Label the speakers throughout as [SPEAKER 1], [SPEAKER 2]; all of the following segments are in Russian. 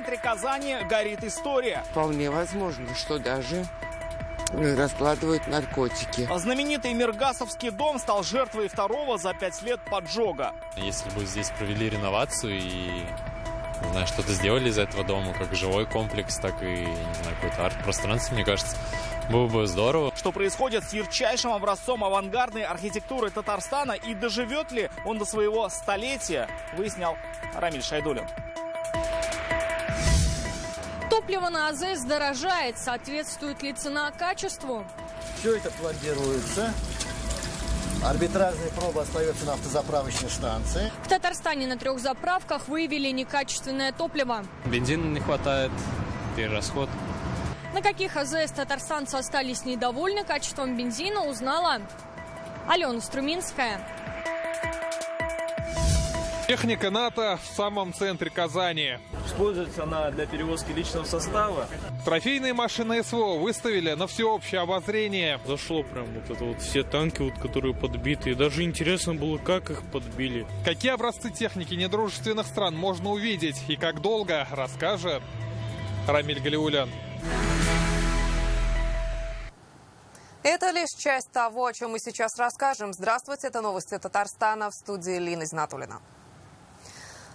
[SPEAKER 1] центре Казани горит история.
[SPEAKER 2] Вполне возможно, что даже раскладывают наркотики.
[SPEAKER 1] Знаменитый Миргасовский дом стал жертвой второго за 5 лет поджога.
[SPEAKER 3] Если бы здесь провели реновацию и, не знаю, что-то сделали из этого дома, как жилой комплекс, так и, не знаю, какое-то арт-пространство, мне кажется, было бы здорово.
[SPEAKER 1] Что происходит с ярчайшим образцом авангардной архитектуры Татарстана и доживет ли он до своего столетия, выяснял Рамиль Шайдуллин.
[SPEAKER 4] Топливо на АЗС дорожает. Соответствует ли цена качеству?
[SPEAKER 5] Все это планируется. Арбитражная проба остается на автозаправочной станции.
[SPEAKER 4] В Татарстане на 3 заправках выявили некачественное топливо.
[SPEAKER 3] Бензина не хватает, перерасход.
[SPEAKER 4] На каких АЗС татарстанцы остались недовольны качеством бензина, узнала Алена Струминская.
[SPEAKER 6] Техника НАТО в самом центре Казани.
[SPEAKER 7] Используется она для перевозки личного состава.
[SPEAKER 6] Трофейные машины СВО выставили на всеобщее обозрение.
[SPEAKER 7] Зашло прям вот это вот все танки, вот, которые подбиты. И даже интересно было, как их подбили.
[SPEAKER 6] Какие образцы техники недружественных стран можно увидеть и как долго, расскажет Рамиль Галиулян.
[SPEAKER 8] Это лишь часть того, о чем мы сейчас расскажем. Здравствуйте, это новости Татарстана, в студии Лина Знатулина.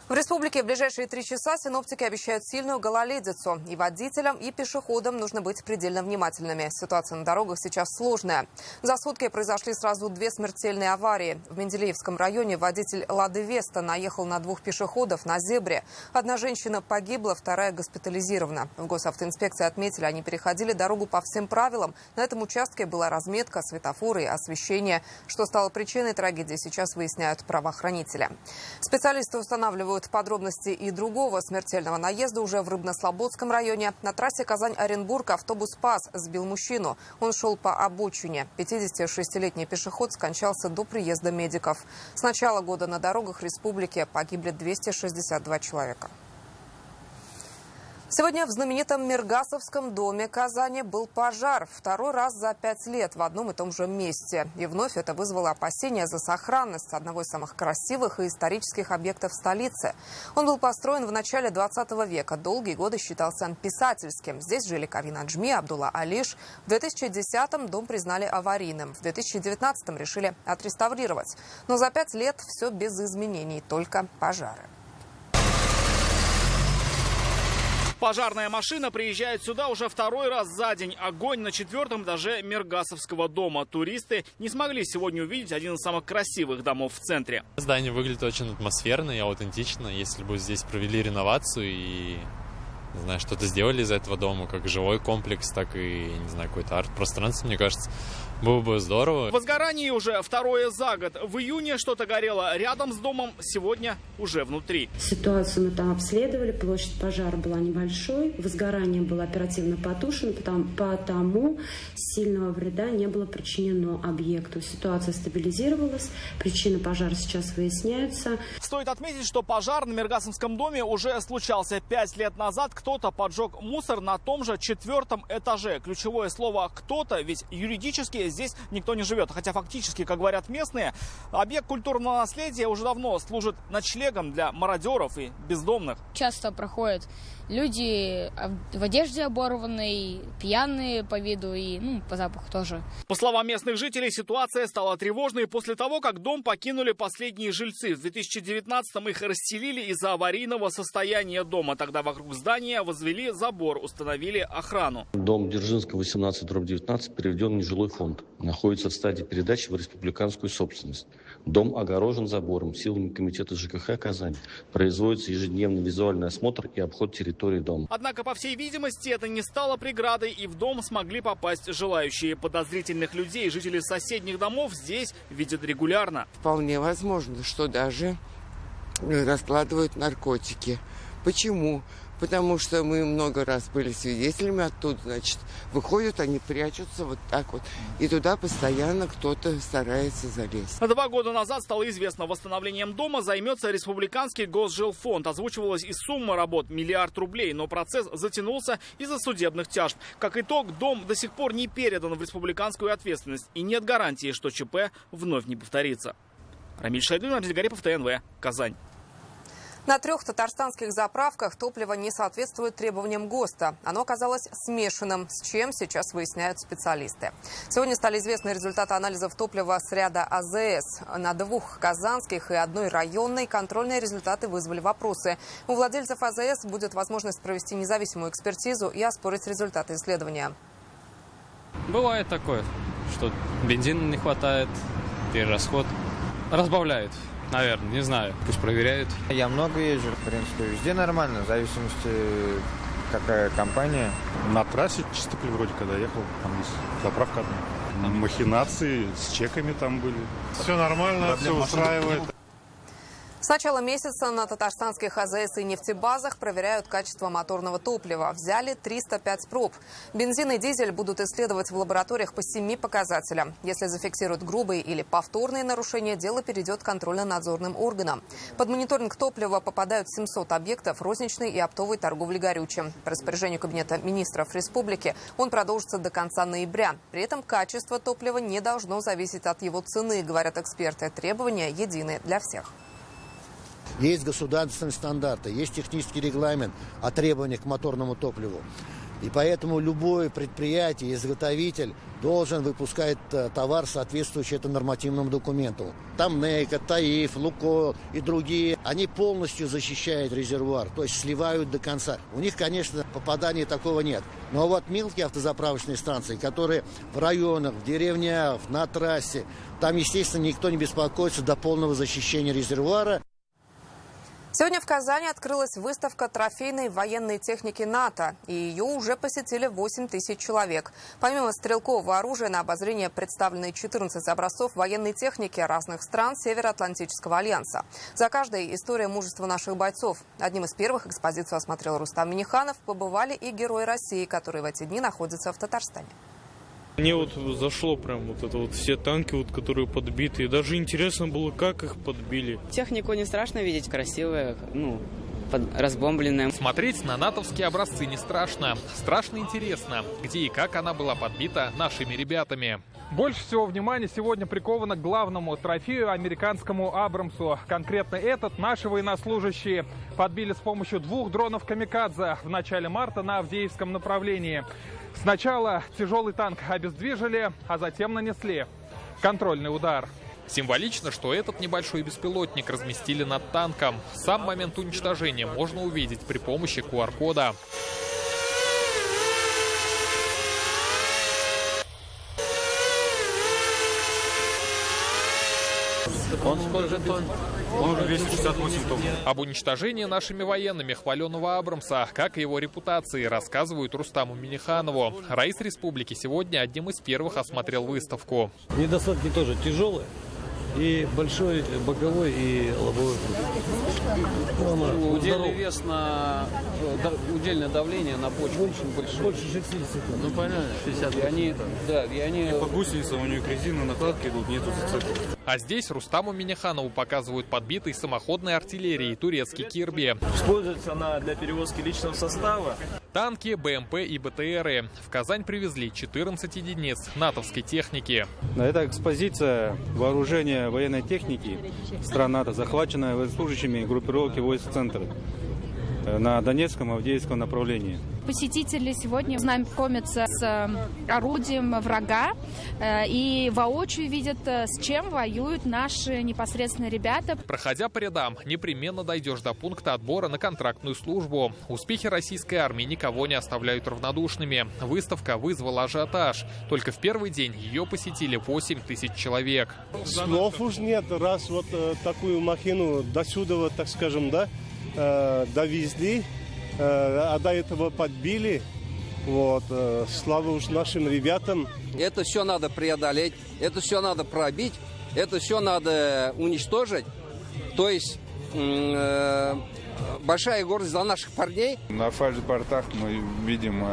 [SPEAKER 8] В республике в ближайшие 3 часа синоптики обещают сильную гололедицу. И водителям, и пешеходам нужно быть предельно внимательными. Ситуация на дорогах сейчас сложная. За сутки произошли сразу 2 смертельные аварии. В Менделеевском районе водитель «Лады Веста» наехал на 2 пешеходов на зебре. Одна женщина погибла, вторая госпитализирована. В госавтоинспекции отметили, они переходили дорогу по всем правилам. На этом участке была разметка, светофоры и освещение. Что стало причиной трагедии, сейчас выясняют правоохранители. Специалисты устанавливают подробности и другого смертельного наезда уже в Рыбно-Слободском районе. На трассе Казань-Оренбург автобус «ПАЗ» сбил мужчину. Он шел по обочине. 56-летний пешеход скончался до приезда медиков. С начала года на дорогах республики погибли 262 человека. Сегодня в знаменитом Миргасовском доме Казани был пожар. 2-й раз за 5 лет в одном и том же месте. И вновь это вызвало опасения за сохранность одного из самых красивых и исторических объектов столицы. Он был построен в начале 20 века. Долгие годы считался писательским. Здесь жили Кавин Аджми, Абдулла Алиш. В 2010-м дом признали аварийным. В 2019-м решили отреставрировать. Но за 5 лет все без изменений, только пожары.
[SPEAKER 1] Пожарная машина приезжает сюда уже 2-й раз за день. Огонь на 4-м этаже Миргасовского дома. Туристы не смогли сегодня увидеть один из самых красивых домов в центре.
[SPEAKER 3] Здание выглядит очень атмосферно и аутентично. Если бы здесь провели реновацию и, не знаю, что-то сделали из этого дома, как жилой комплекс, так и, не знаю, какое-то арт-пространство, мне кажется, было бы здорово.
[SPEAKER 1] В возгорании уже 2-е за год. В июне что-то горело рядом с домом, сегодня уже внутри.
[SPEAKER 9] Ситуацию мы там обследовали, площадь пожара была небольшой, возгорание было оперативно потушено, потому сильного вреда не было причинено объекту. Ситуация стабилизировалась, причины пожара сейчас выясняются.
[SPEAKER 1] Стоит отметить, что пожар на Миргасовском доме уже случался 5 лет назад. Кто-то поджег мусор на том же 4-м этаже. Ключевое слово «кто-то», ведь юридически здесь никто не живет. Хотя фактически, как говорят местные, объект культурного наследия уже давно служит ночлегом для мародеров и бездомных.
[SPEAKER 10] Часто проходят люди в одежде оборванной, пьяные по виду и по запаху тоже.
[SPEAKER 1] По словам местных жителей, ситуация стала тревожной после того, как дом покинули последние жильцы. В 2019-м их расселили из-за аварийного состояния дома. Тогда вокруг здания возвели забор, установили охрану.
[SPEAKER 11] Дом Дзержинского, 18/19, переведен в нежилой фонд. Находится в стадии передачи в республиканскую собственность. Дом огорожен забором силами комитета ЖКХ Казань. Производится ежедневный визуальный осмотр и обход территории дома.
[SPEAKER 1] Однако, по всей видимости, это не стало преградой, и в дом смогли попасть желающие. Подозрительных людей жители соседних домов здесь видят регулярно.
[SPEAKER 2] Вполне возможно, что даже раскладывают наркотики. Почему? Потому что мы много раз были свидетелями оттуда, значит, выходят, они прячутся вот так вот. И туда постоянно кто-то старается залезть.
[SPEAKER 1] 2 года назад стало известно, восстановлением дома займется Республиканский госжилфонд. Озвучивалась и сумма работ – 1 миллиард рублей. Но процесс затянулся из-за судебных тяжб. Как итог, дом до сих пор не передан в республиканскую ответственность. И нет гарантии, что ЧП вновь не повторится. Рамиль Шайдуллин, Рамиль Гарипов, ТНВ, Казань.
[SPEAKER 8] На 3 татарстанских заправках топливо не соответствует требованиям ГОСТа. Оно оказалось смешанным, с чем сейчас выясняют специалисты. Сегодня стали известны результаты анализов топлива с ряда АЗС. На 2 казанских и 1 районной контрольные результаты вызвали вопросы. У владельцев АЗС будет возможность провести независимую экспертизу и оспорить результаты исследования.
[SPEAKER 12] Бывает такое, что бензина не хватает, перерасход разбавляют. Наверное, не знаю. Пусть проверяют.
[SPEAKER 13] Я много езжу, в принципе, везде нормально, в зависимости, какая компания.
[SPEAKER 14] На трассе Чистополь вроде, когда ехал, там есть заправка одна. Махинации с чеками там были. Все нормально, все устраивает.
[SPEAKER 8] С начала месяца на татарстанских АЗС и нефтебазах проверяют качество моторного топлива. Взяли 305 проб. Бензин и дизель будут исследовать в лабораториях по 7 показателям. Если зафиксируют грубые или повторные нарушения, дело перейдет к контрольно-надзорным органам. Под мониторинг топлива попадают 700 объектов розничной и оптовой торговли горючим. По распоряжению Кабинета министров республики он продолжится до конца ноября. При этом качество топлива не должно зависеть от его цены, говорят эксперты. Требования едины для всех.
[SPEAKER 5] Есть государственные стандарты, есть технический регламент о требованиях к моторному топливу. И поэтому любое предприятие, изготовитель должен выпускать товар, соответствующий этому нормативному документу. Там НЭК, ТАИФ, Лукойл и другие. Они полностью защищают резервуар, то есть сливают до конца. У них, конечно, попадания такого нет. Но вот мелкие автозаправочные станции, которые в районах, в деревнях, на трассе, там, естественно, никто не беспокоится до полного защищения резервуара.
[SPEAKER 8] Сегодня в Казани открылась выставка трофейной военной техники НАТО, и ее уже посетили 8 тысяч человек. Помимо стрелкового оружия на обозрение представлены 14 образцов военной техники разных стран Североатлантического альянса. За каждой история мужества наших бойцов. Одним из первых экспозицию осмотрел Рустам Минниханов. Побывали и герои России, которые в эти дни находятся в Татарстане.
[SPEAKER 7] Мне вот зашло прям вот это вот все танки, вот, которые подбиты. И даже интересно было, как их подбили.
[SPEAKER 15] Технику не страшно видеть, красивая, разбомбленная.
[SPEAKER 6] Смотреть на натовские образцы не страшно. Страшно интересно, где и как она была подбита нашими ребятами. Больше всего внимания сегодня приковано к главному трофею, американскому Абрамсу. Конкретно этот наши военнослужащие подбили с помощью 2 дронов «Камикадзе» в начале марта на Авдеевском направлении. Сначала тяжелый танк обездвижили, а затем нанесли контрольный удар. Символично, что этот небольшой беспилотник разместили над танком. Сам момент уничтожения можно увидеть при помощи QR-кода.
[SPEAKER 7] Он сколько тонн? Он уже 268 тонн.
[SPEAKER 6] Об уничтожении нашими военными хваленого Абрамса, как и его репутации, рассказывают Рустаму Минниханову. Раис республики сегодня одним из первых осмотрел выставку.
[SPEAKER 16] Недостатки тоже тяжелые. И большой боковой и лобовой.
[SPEAKER 15] Удельный вес на удельное давление на почву очень большое.
[SPEAKER 16] Больше 60 тонн.
[SPEAKER 15] Ну понятно, 60. И они, да, и они...
[SPEAKER 7] По гусеницам у них резина, накладки идут, нету зацепок.
[SPEAKER 6] А здесь Рустаму Минниханову показывают подбитый самоходной артиллерией турецкий «Кирби».
[SPEAKER 17] Используется она для перевозки личного состава.
[SPEAKER 6] Танки, БМП и БТРы. В Казань привезли 14 единиц натовской техники.
[SPEAKER 18] Это экспозиция вооружения военной техники стран НАТО, захваченная военнослужащими группировки войск «Центр» на Донецком и Авдеевском направлении.
[SPEAKER 19] Посетители сегодня знакомятся с орудием врага и воочию видят, с чем воюют наши непосредственно ребята.
[SPEAKER 6] Проходя по рядам, непременно дойдешь до пункта отбора на контрактную службу. Успехи российской армии никого не оставляют равнодушными. Выставка вызвала ажиотаж. Только в первый день ее посетили 8 тысяч человек.
[SPEAKER 20] Слов уж нет, раз вот такую махину до сюда, так скажем, довезли, а до этого подбили. Вот, слава уж нашим ребятам.
[SPEAKER 15] Это все надо преодолеть, это все надо пробить, это все надо уничтожить. То есть большая гордость за наших парней.
[SPEAKER 21] На фальшбортах мы видим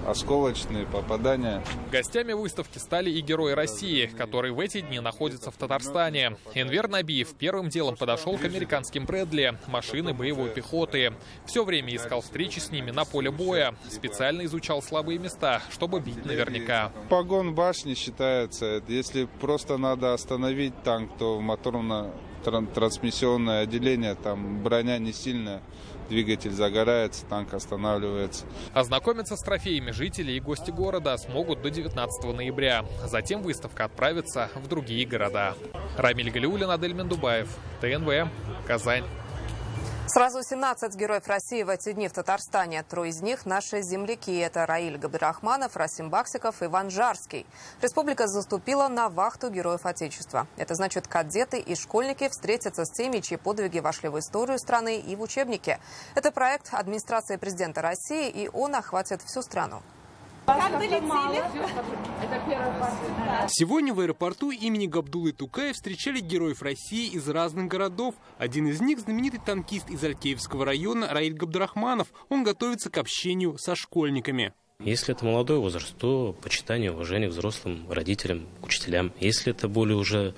[SPEAKER 21] осколочные попадания.
[SPEAKER 6] Гостями выставки стали и герои России, которые в эти дни находятся в Татарстане. Энвер Набиев первым делом подошел к американским Брэдли, машины боевой пехоты. Все время искал встречи с ними на поле боя. Специально изучал слабые места, чтобы бить наверняка.
[SPEAKER 21] Погон башни считается. Если просто надо остановить танк, то в моторном трансмиссионное отделение, там броня не сильная. Двигатель загорается, танк останавливается.
[SPEAKER 6] Ознакомиться с трофеями жители и гости города смогут до 19 ноября. Затем выставка отправится в другие города. Рамиль Галиуллин, Адель Мендубаев, ТНВ, Казань.
[SPEAKER 8] Сразу 17 героев России в эти дни в Татарстане. 3 из них – наши земляки. Это Раиль Габдрахманов, Расим Баксиков, Иван Жарский. Республика заступила на вахту героев Отечества. Это значит, кадеты и школьники встретятся с теми, чьи подвиги вошли в историю страны и в учебники. Это проект администрации президента России, и он охватит всю страну.
[SPEAKER 4] Сегодня в аэропорту имени Габдуллы Тукая встречали героев России из разных городов. Один из них – знаменитый танкист из Алькеевского района Раиль Габдрахманов. Он готовится к общению со школьниками.
[SPEAKER 22] Если это молодой возраст, то почитание, уважение к взрослым, родителям, к учителям. Если это более уже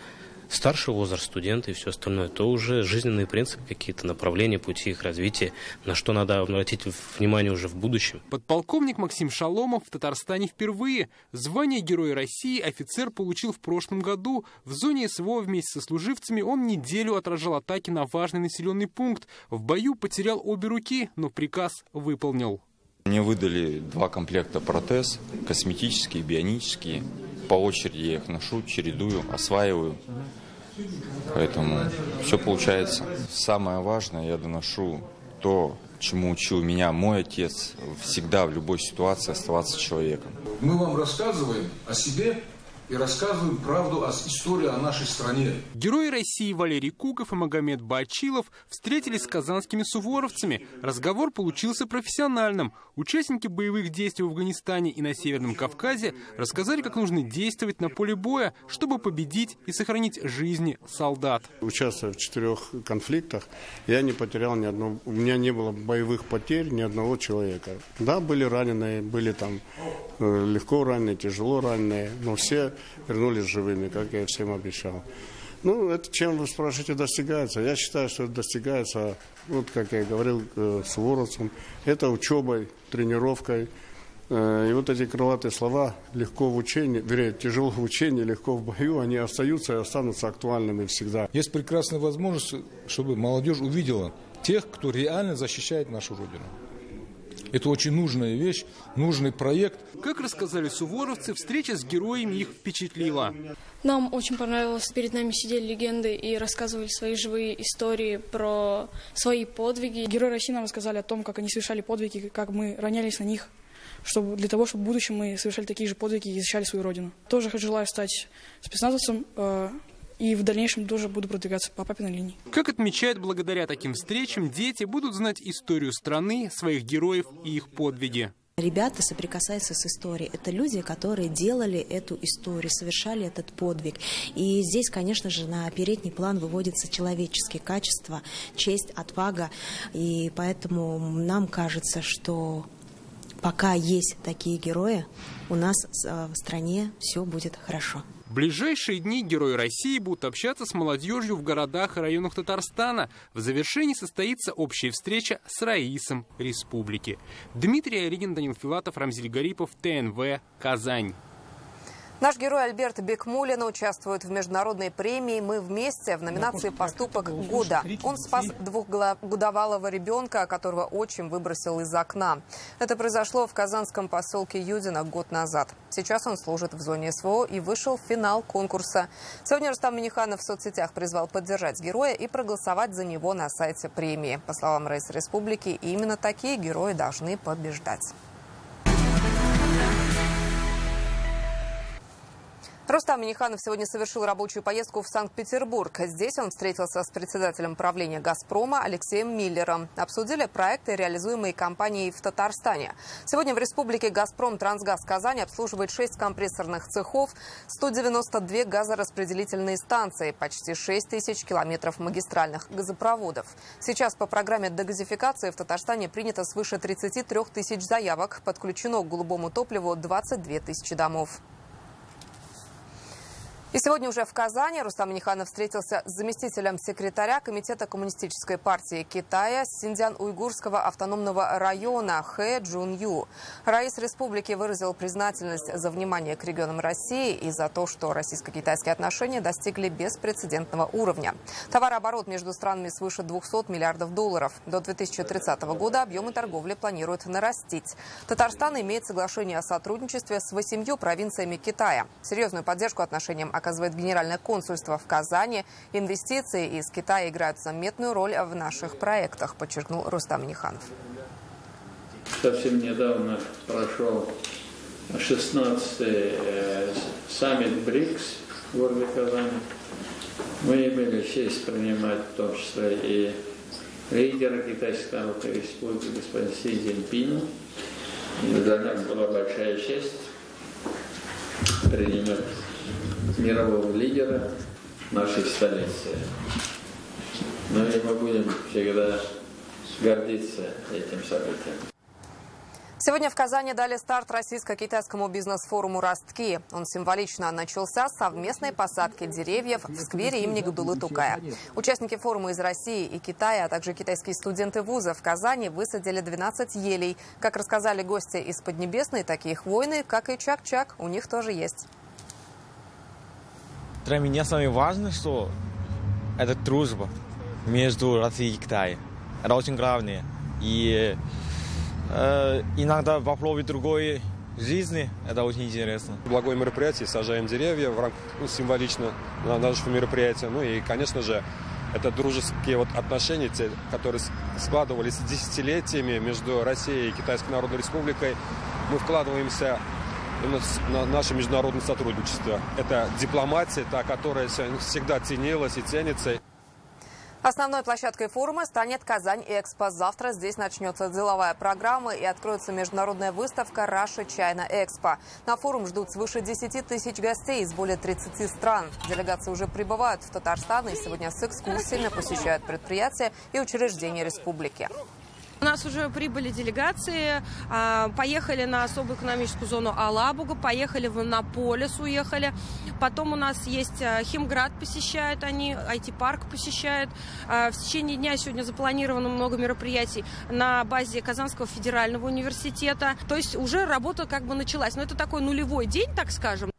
[SPEAKER 22] старший возраст, студенты и все остальное, то уже жизненные принципы какие-то, направления, пути их развития, на что надо обратить внимание уже в будущем.
[SPEAKER 4] Подполковник Максим Шаломов в Татарстане впервые. Звание Героя России офицер получил в прошлом году. В зоне СВО вместе со служивцами он неделю отражал атаки на важный населенный пункт. В бою потерял обе руки, но приказ выполнил.
[SPEAKER 23] Мне выдали 2 комплекта протез, косметические, бионические. По очереди я их ношу, чередую, осваиваю. Поэтому все получается. Самое важное, я доношу то, чему учил меня мой отец, всегда в любой ситуации оставаться человеком.
[SPEAKER 24] Мы вам рассказываем о себе и рассказываем правду о истории о нашей стране.
[SPEAKER 4] Герои России Валерий Куков и Магомед Бачилов встретились с казанскими суворовцами. Разговор получился профессиональным. Участники боевых действий в Афганистане и на Северном Кавказе рассказали, как нужно действовать на поле боя, чтобы победить и сохранить жизни солдат.
[SPEAKER 20] Участвуя в 4 конфликтах, я не потерял ни одного, у меня не было боевых потерь ни одного человека. Да, были раненые, были там легко раненые, тяжело раненые, но все вернулись живыми, как я всем обещал. Ну, это чем, вы спрашиваете, достигается? Я считаю, что это достигается, вот как я говорил суворовцам, это учебой, тренировкой. И вот эти крылатые слова «легко в учении», вернее, «тяжело в учении, легко в бою», они остаются и останутся актуальными всегда.
[SPEAKER 24] Есть прекрасная возможность, чтобы молодежь увидела тех, кто реально защищает нашу Родину. Это очень нужная вещь, нужный проект.
[SPEAKER 4] Как рассказали суворовцы, встреча с героями их впечатлила.
[SPEAKER 25] Нам очень понравилось. Перед нами сидели легенды и рассказывали свои живые истории про свои подвиги.
[SPEAKER 26] Герои России нам рассказали о том, как они совершали подвиги, как мы ронялись на них, для того, чтобы в будущем мы совершали такие же подвиги и защищали свою родину. Тоже желаю стать спецназовцем. И в дальнейшем тоже буду продвигаться по папиной линии.
[SPEAKER 4] Как отмечают, благодаря таким встречам дети будут знать историю страны, своих героев и их подвиги.
[SPEAKER 27] Ребята соприкасаются с историей. Это люди, которые делали эту историю, совершали этот подвиг. И здесь, конечно же, на передний план выводятся человеческие качества, честь, отвага. И поэтому нам кажется, что пока есть такие герои, у нас в стране все будет хорошо.
[SPEAKER 4] В ближайшие дни герои России будут общаться с молодежью в городах и районах Татарстана. В завершении состоится общая встреча с раисом республики. Дмитрий Аринин, Данил Филатов, Рамзиль Гарипов, ТНВ, Казань.
[SPEAKER 8] Наш герой Альберт Бекмуллин участвует в международной премии «Мы вместе» в номинации «Поступок года». Он спас 2-годовалого ребенка, которого отчим выбросил из окна. Это произошло в казанском поселке Юдино год назад. Сейчас он служит в зоне СВО и вышел в финал конкурса. Сегодня Рустам Минниханов в соцсетях призвал поддержать героя и проголосовать за него на сайте премии. По словам раиса республики, именно такие герои должны побеждать. Рустам Минниханов сегодня совершил рабочую поездку в Санкт-Петербург. Здесь он встретился с председателем правления «Газпрома» Алексеем Миллером. Обсудили проекты, реализуемые компанией в Татарстане. Сегодня в республике «Газпром Трансгаз Казань» обслуживает 6 компрессорных цехов, 192 газораспределительные станции, почти 6 тысяч километров магистральных газопроводов. Сейчас по программе дегазификации в Татарстане принято свыше 33 тысяч заявок. Подключено к голубому топливу 22 тысячи домов. И сегодня уже в Казани Рустам Минниханов встретился с заместителем секретаря Комитета Коммунистической партии Китая Синьцзян-Уйгурского автономного района Хэ Джун-Ю. Раис республики выразил признательность за внимание к регионам России и за то, что российско-китайские отношения достигли беспрецедентного уровня. Товарооборот между странами свыше 200 миллиардов долларов. До 2030 года объемы торговли планируют нарастить. Татарстан имеет соглашение о сотрудничестве с 8 провинциями Китая. Серьезную поддержку отношениям оказывает Генеральное консульство в Казани. Инвестиции из Китая играют заметную роль в наших проектах, подчеркнул Рустам Минниханов.
[SPEAKER 1] Совсем недавно прошел 16-й саммит БРИКС в городе Казани. Мы имели честь принимать в том числе и лидера Китайской Народной Республики господина Си Цзиньпина. Для нас была большая честь принимать мирового лидера нашей столицы. Но и мы будем всегда гордиться этим событием.
[SPEAKER 8] Сегодня в Казани дали старт российско-китайскому бизнес-форуму «Ростки». Он символично начался с совместной посадки деревьев в сквере имени Габдуллы Тукая. Участники форума из России и Китая, а также китайские студенты вуза в Казани высадили 12 елей. Как рассказали гости из Поднебесной, такие хвойные, как и чак-чак, у них тоже есть.
[SPEAKER 2] Для меня самое важное, что это дружба между Россией и Китаем. Это очень главное. И иногда попробовать другой жизни, это очень интересно.
[SPEAKER 3] Благое мероприятие, сажаем деревья в рамках, символично нашего мероприятия. Ну и, конечно же, это дружеские отношения, которые складывались десятилетиями между Россией и Китайской Народной Республикой. Мы вкладываемся в наше международное сотрудничество. Это дипломатия, та, которая всегда ценилась и ценится.
[SPEAKER 8] Основной площадкой форума станет Казань-Экспо. Завтра здесь начнется деловая программа и откроется международная выставка Russia China Expo. На форум ждут свыше 10 тысяч гостей из более 30 стран. Делегации уже прибывают в Татарстан и сегодня с экскурсиями посещают предприятия и учреждения республики.
[SPEAKER 9] У нас уже прибыли делегации, поехали на особую экономическую зону Алабуга, поехали на Полис, уехали. Потом у нас есть Химград, посещают они, IT-парк посещают. В течение дня сегодня запланировано много мероприятий на базе Казанского федерального университета. То есть уже работа началась. Но это такой нулевой день, так скажем.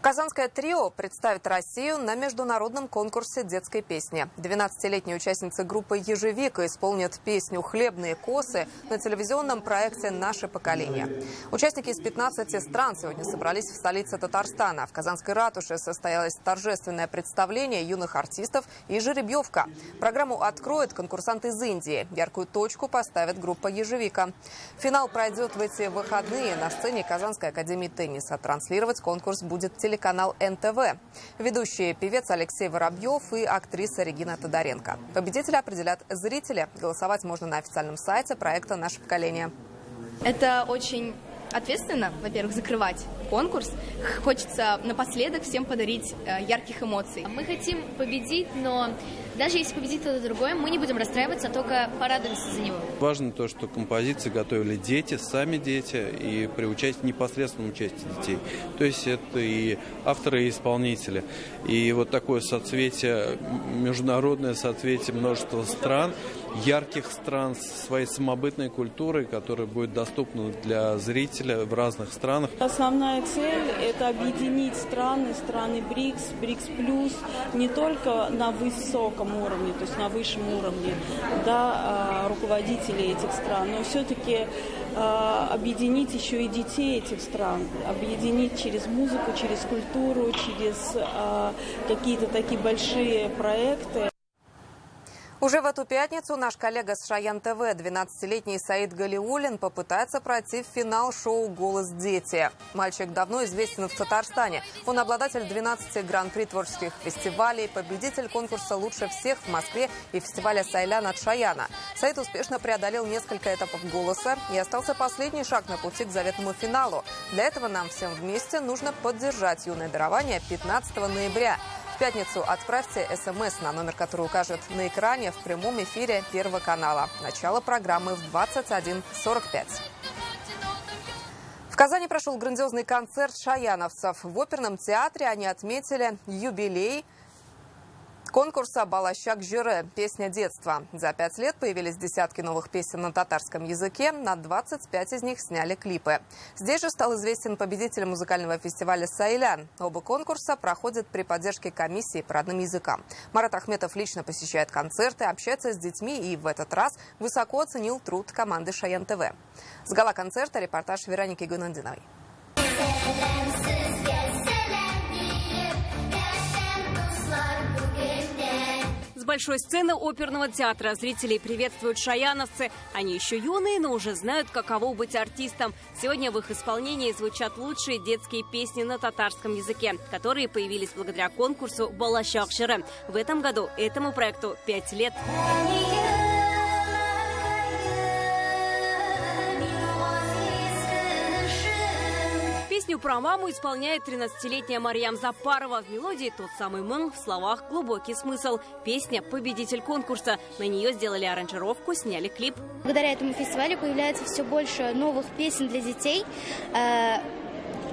[SPEAKER 8] Казанское трио представит Россию на международном конкурсе детской песни. 12-летние участницы группы «Ежевика» исполнят песню «Хлебные косы» на телевизионном проекте «Наше поколение». Участники из 15 стран сегодня собрались в столице Татарстана. В Казанской ратуше состоялось торжественное представление юных артистов и жеребьевка. Программу откроет конкурсант из Индии. Яркую точку поставит группа «Ежевика». Финал пройдет в эти выходные на сцене Казанской академии тенниса. Транслировать конкурс будет телеканал НТВ. Ведущий певец Алексей Воробьев и актриса Регина Тодоренко. Победителя определят зрители. Голосовать можно на официальном сайте проекта «Наше поколение».
[SPEAKER 10] Это очень ответственно, во-первых, закрывать конкурс. Хочется напоследок всем подарить ярких эмоций.
[SPEAKER 11] Мы хотим победить, но даже если победит кто-то другой, мы не будем расстраиваться, а только порадуемся за него.
[SPEAKER 12] Важно то, что композиции готовили дети, сами дети, и при непосредственном участии детей. То есть это и авторы, и исполнители. И вот такое соцветие, международное соцветие множества стран, ярких стран с своей самобытной культурой, которая будет доступна для зрителя в разных странах.
[SPEAKER 28] Основная цель – это объединить страны БРИКС, БРИКС плюс, не только на высоком уровне, то есть на высшем уровне, руководителей этих стран, но все-таки объединить еще и детей этих стран, объединить через музыку, через культуру, через какие-то такие большие проекты.
[SPEAKER 8] Уже в эту пятницу наш коллега с Шаян ТВ, 12-летний Саид Галиуллин, попытается пройти в финал шоу «Голос дети». Мальчик давно известен в Татарстане. Он обладатель 12 гран-при творческих фестивалей, победитель конкурса «Лучше всех» в Москве и фестиваля «Сайлян» от Шаяна. Саид успешно преодолел несколько этапов «Голоса» и остался последний шаг на пути к заветному финалу. Для этого нам всем вместе нужно поддержать юное дарование 15 ноября. В пятницу отправьте СМС на номер, который укажет на экране в прямом эфире Первого канала. Начало программы в 21:45. В Казани прошел грандиозный концерт шаяновцев. В оперном театре они отметили юбилей конкурса «Балащак Жюре» – «Песня детства». За 5 лет появились десятки новых песен на татарском языке, на 25 из них сняли клипы. Здесь же стал известен победитель музыкального фестиваля «Сайлян». Оба конкурса проходят при поддержке комиссии по родным языкам. Марат Ахметов лично посещает концерты, общается с детьми и в этот раз высоко оценил труд команды «Шаян ТВ». С гала-концерта репортаж Вероники Гунандиновой.
[SPEAKER 5] С большой сцены оперного театра зрителей приветствуют шаяновцы. Они еще юные, но уже знают, каково быть артистом. Сегодня в их исполнении звучат лучшие детские песни на татарском языке, которые появились благодаря конкурсу «Балащак Жюре». В этом году этому проекту 5 лет. Песню про маму исполняет 13-летняя Марьям Запарова. В мелодии тот самый мэн, в словах глубокий смысл. Песня – победитель конкурса. На нее сделали аранжировку, сняли клип.
[SPEAKER 7] Благодаря этому фестивалю появляется все больше новых песен для детей,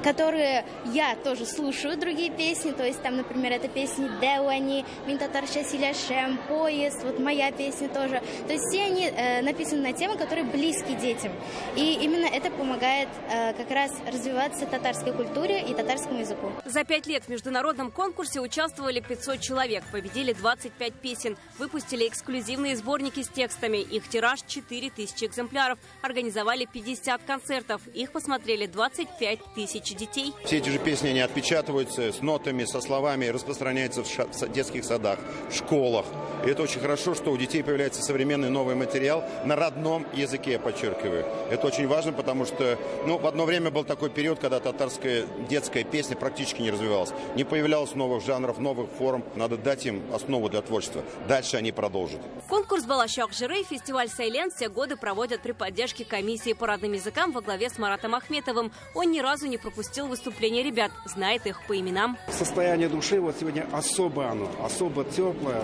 [SPEAKER 7] которые я тоже слушаю, другие песни. То есть там, например, это песни «Деуани», «Минтатарша Силяшем», «Поезд», вот моя песня тоже. То есть все они написаны на темы, которые близки детям. И именно это помогает как раз развиваться татарской культуре и татарскому языку.
[SPEAKER 5] За 5 лет в международном конкурсе участвовали 500 человек, победили 25 песен, выпустили эксклюзивные сборники с текстами. Их тираж 4000 экземпляров. Организовали 50 концертов. Их посмотрели 25 тысяч детей.
[SPEAKER 13] Все эти же песни, они отпечатываются с нотами, со словами, распространяются в детских садах, в школах. И это очень хорошо, что у детей появляется современный новый материал на родном языке, я подчеркиваю. Это очень важно, потому что в одно время был такой период, когда татарская детская песня практически не развивалась. Не появлялось новых жанров, новых форм. Надо дать им основу для творчества. Дальше они продолжат.
[SPEAKER 5] Конкурс «Балащак Жюре» и фестиваль «Сайлян» все годы проводят при поддержке комиссии по родным языкам во главе с Маратом Ахметовым. Он ни разу не пропустил выступления ребят, знает их по именам.
[SPEAKER 14] Состояние души вот сегодня особо теплое,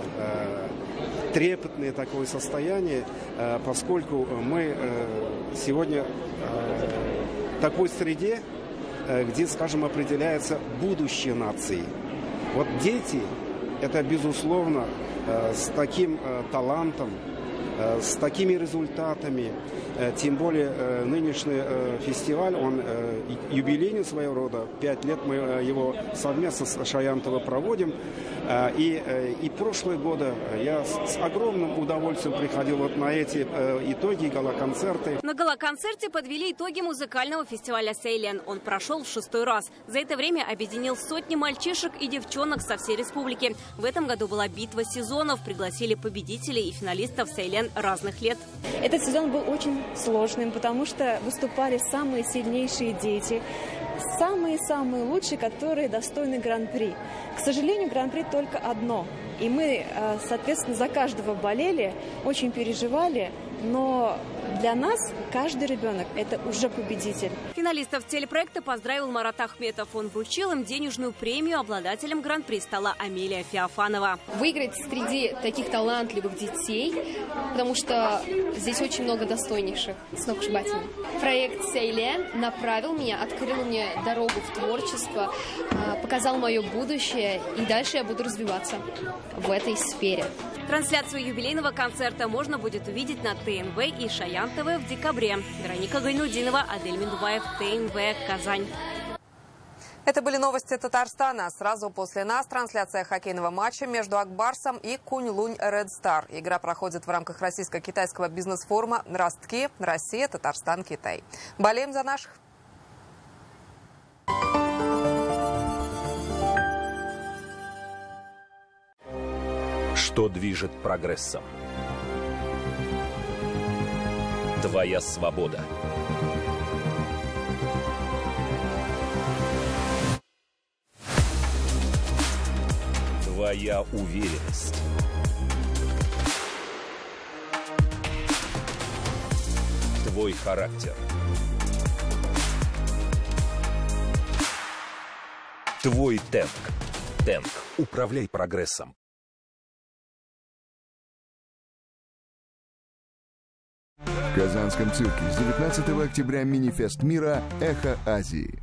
[SPEAKER 14] трепетное такое состояние, поскольку мы сегодня в такой среде, где, скажем, определяется будущее нации. Вот дети – это, безусловно, с таким талантом, с такими результатами, тем более нынешний фестиваль, он юбилейный своего рода, 5 лет мы его совместно с Шаян ТВ проводим, и прошлые годы я с огромным удовольствием приходил вот на эти итоги гала-концерты.
[SPEAKER 5] На гала-концерте подвели итоги музыкального фестиваля «Сайлян». Он прошел в 6-й раз. За это время объединил сотни мальчишек и девчонок со всей республики. В этом году была битва сезонов, пригласили победителей и финалистов «Сайлян» разных лет.
[SPEAKER 16] Этот сезон был очень сложным, потому что выступали самые сильнейшие дети, самые-самые лучшие, которые достойны гран-при. К сожалению, гран-при только одно. И мы, соответственно, за каждого болели, очень переживали, но для нас каждый ребенок – это уже победитель.
[SPEAKER 5] Финалистов телепроекта поздравил Марат Ахметов. Он вручил им денежную премию. Обладателем гран-при стала Амелия Феофанова.
[SPEAKER 17] Выиграть среди таких талантливых детей, потому что здесь очень много достойнейших, сногсшибательных. Проект «Сайлян» направил меня, открыл мне дорогу в творчество, показал мое будущее, и дальше я буду развиваться в этой сфере.
[SPEAKER 5] Трансляцию юбилейного концерта можно будет увидеть на ТНВ и Шаян ТВ в декабре. Вероника Гайнудинова, Адель Миндубаев, ТНВ, Казань.
[SPEAKER 8] Это были новости Татарстана. Сразу после нас трансляция хоккейного матча между Акбарсом и Кунь-Лунь Ред Стар. Игра проходит в рамках российско-китайского бизнес-форума «Ростки. Россия, Татарстан, Китай». Болеем за наших.
[SPEAKER 18] Что движет прогрессом? Твоя свобода. Твоя уверенность. Твой характер. Твой темп. Темп. Управляй прогрессом.
[SPEAKER 6] В Казанском цирке с 19 октября мини-фест мира «Эхо Азии».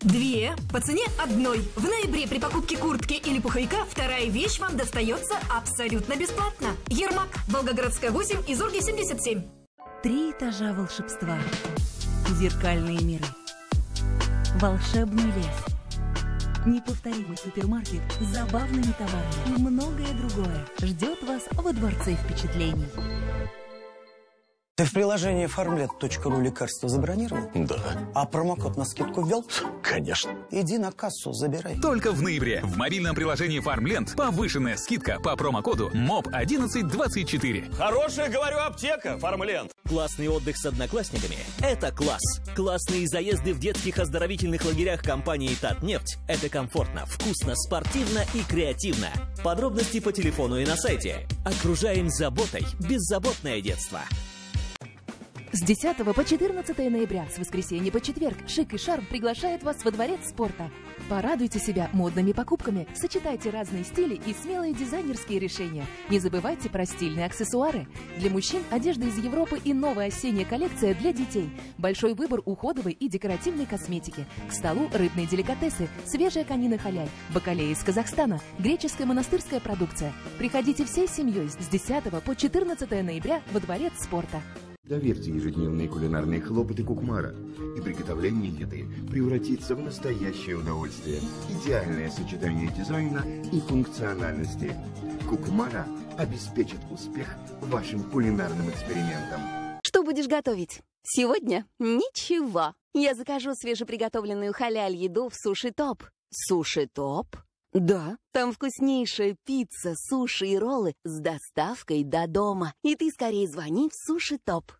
[SPEAKER 15] 2 по цене одной. В ноябре при покупке куртки или пуховика вторая вещь вам достается абсолютно бесплатно. Ермак, Волгоградская 8 и Зорги 77.
[SPEAKER 19] 3 этажа волшебства. Зеркальные миры. Волшебный лес. Неповторимый супермаркет с забавными товарами и многое другое ждет вас во дворце впечатлений.
[SPEAKER 20] Ты в приложении farmlet.ru лекарства забронировал?
[SPEAKER 21] Да.
[SPEAKER 20] А промокод на скидку ввел?
[SPEAKER 21] Конечно.
[SPEAKER 20] Иди на кассу, забирай.
[SPEAKER 22] Только в ноябре в мобильном приложении Farmland повышенная скидка по промокоду МОП1124.
[SPEAKER 21] Хорошая, говорю, аптека Farmland.
[SPEAKER 23] Классный отдых с одноклассниками – это класс. Классные заезды в детских оздоровительных лагерях компании «Татнефть» – это комфортно, вкусно, спортивно и креативно. Подробности по телефону и на сайте. Окружаем заботой беззаботное детство.
[SPEAKER 24] С 10 по 14 ноября, с воскресенья по четверг, Шик и Шарм приглашает вас во дворец спорта. Порадуйте себя модными покупками, сочетайте разные стили и смелые дизайнерские решения. Не забывайте про стильные аксессуары. Для мужчин одежда из Европы и новая осенняя коллекция для детей. Большой выбор уходовой и декоративной косметики. К столу рыбные деликатесы, свежая конина халяй, бакалея из Казахстана, греческая монастырская продукция. Приходите всей семьей с 10 по 14 ноября во дворец спорта.
[SPEAKER 6] Доверьте ежедневные кулинарные хлопоты Кукмара, и приготовление еды превратится в настоящее удовольствие. Идеальное сочетание дизайна и функциональности. Кукмара обеспечит успех вашим кулинарным экспериментам.
[SPEAKER 29] Что будешь готовить? Сегодня ничего. Я закажу свежеприготовленную халяль-еду в Суши Топ. Суши Топ? Да, там вкуснейшая пицца, суши и роллы с доставкой до дома. И ты скорее звони в Суши Топ.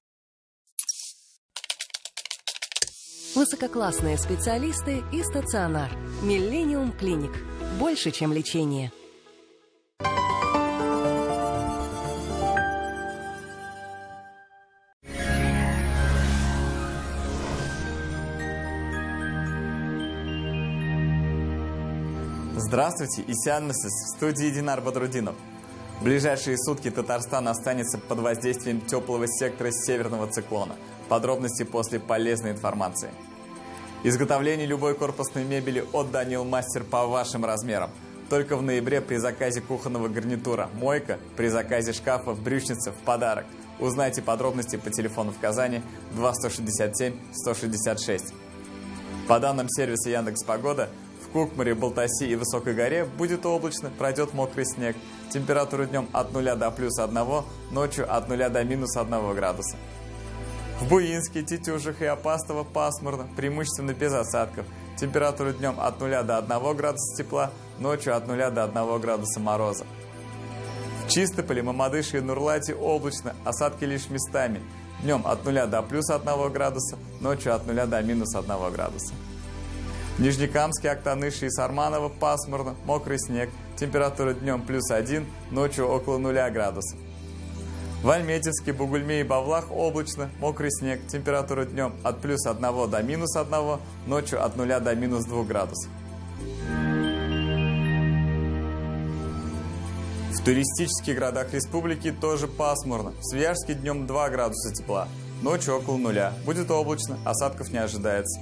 [SPEAKER 30] Высококлассные специалисты и стационар. Millennium Clinic. Больше, чем лечение.
[SPEAKER 31] Здравствуйте, Исян Мессис, в студии Динар Бадрудинов. В ближайшие сутки Татарстан останется под воздействием теплого сектора северного циклона. Подробности после полезной информации. Изготовление любой корпусной мебели от Данил Мастер по вашим размерам. Только в ноябре при заказе кухонного гарнитура «Мойка», при заказе шкафа «Брючница» в подарок. Узнайте подробности по телефону в Казани 2-167-166. По данным сервиса Яндекс.Погода, в Кукмаре, Балтаси и Высокой горе будет облачно, пройдет мокрый снег. Температура днем от 0 до +1, ночью от 0 до -1 градуса. В Буинске, Тетюжах и Апастово пасмурно, преимущественно без осадков. Температура днем от 0 до 1 градуса тепла, ночью от 0 до 1 градуса мороза. В Чистополе, Мамадыше и Нурлате облачно, осадки лишь местами. Днем от 0 до +1 градуса, ночью от 0 до -1 градуса. В Нижнекамске, Актаныше и Сарманово пасмурно, мокрый снег. Температура днем +1, ночью около 0 градусов. В Альметьевске, Бугульме и Бавлах облачно, мокрый снег. Температура днем от +1 до -1, ночью от 0 до -2 градусов. В туристических городах республики тоже пасмурно. В Свияжске днем 2 градуса тепла, ночью около 0. Будет облачно, осадков не ожидается.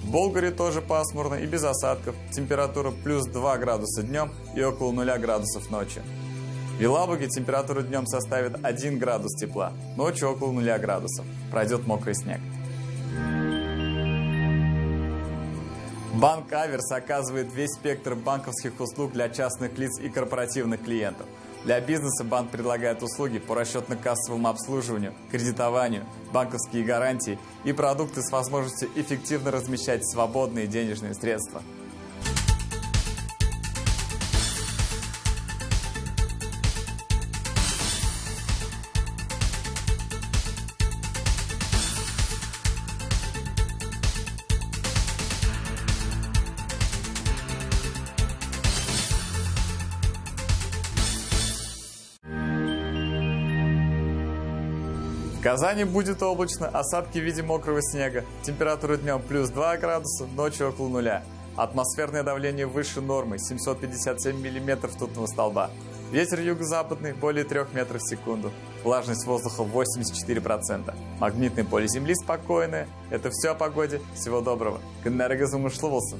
[SPEAKER 31] В Болгаре тоже пасмурно и без осадков. Температура +2 градуса днем и около 0 градусов ночью. В Елабуге температура днем составит 1 градус тепла, ночью около 0 градусов. Пройдет мокрый снег. Банк Аверс оказывает весь спектр банковских услуг для частных лиц и корпоративных клиентов. Для бизнеса банк предлагает услуги по расчетно-кассовому обслуживанию, кредитованию, банковские гарантии и продукты с возможностью эффективно размещать свободные денежные средства. В Казани будет облачно, осадки в виде мокрого снега. Температура днем +2 градуса, ночью около 0. Атмосферное давление выше нормы, 757 мм ртутного столба. Ветер юго-западный более 3 метров в секунду. Влажность воздуха 84%. Магнитное поле Земли спокойное. Это все о погоде. Всего доброго. Кеннерге замышлывался.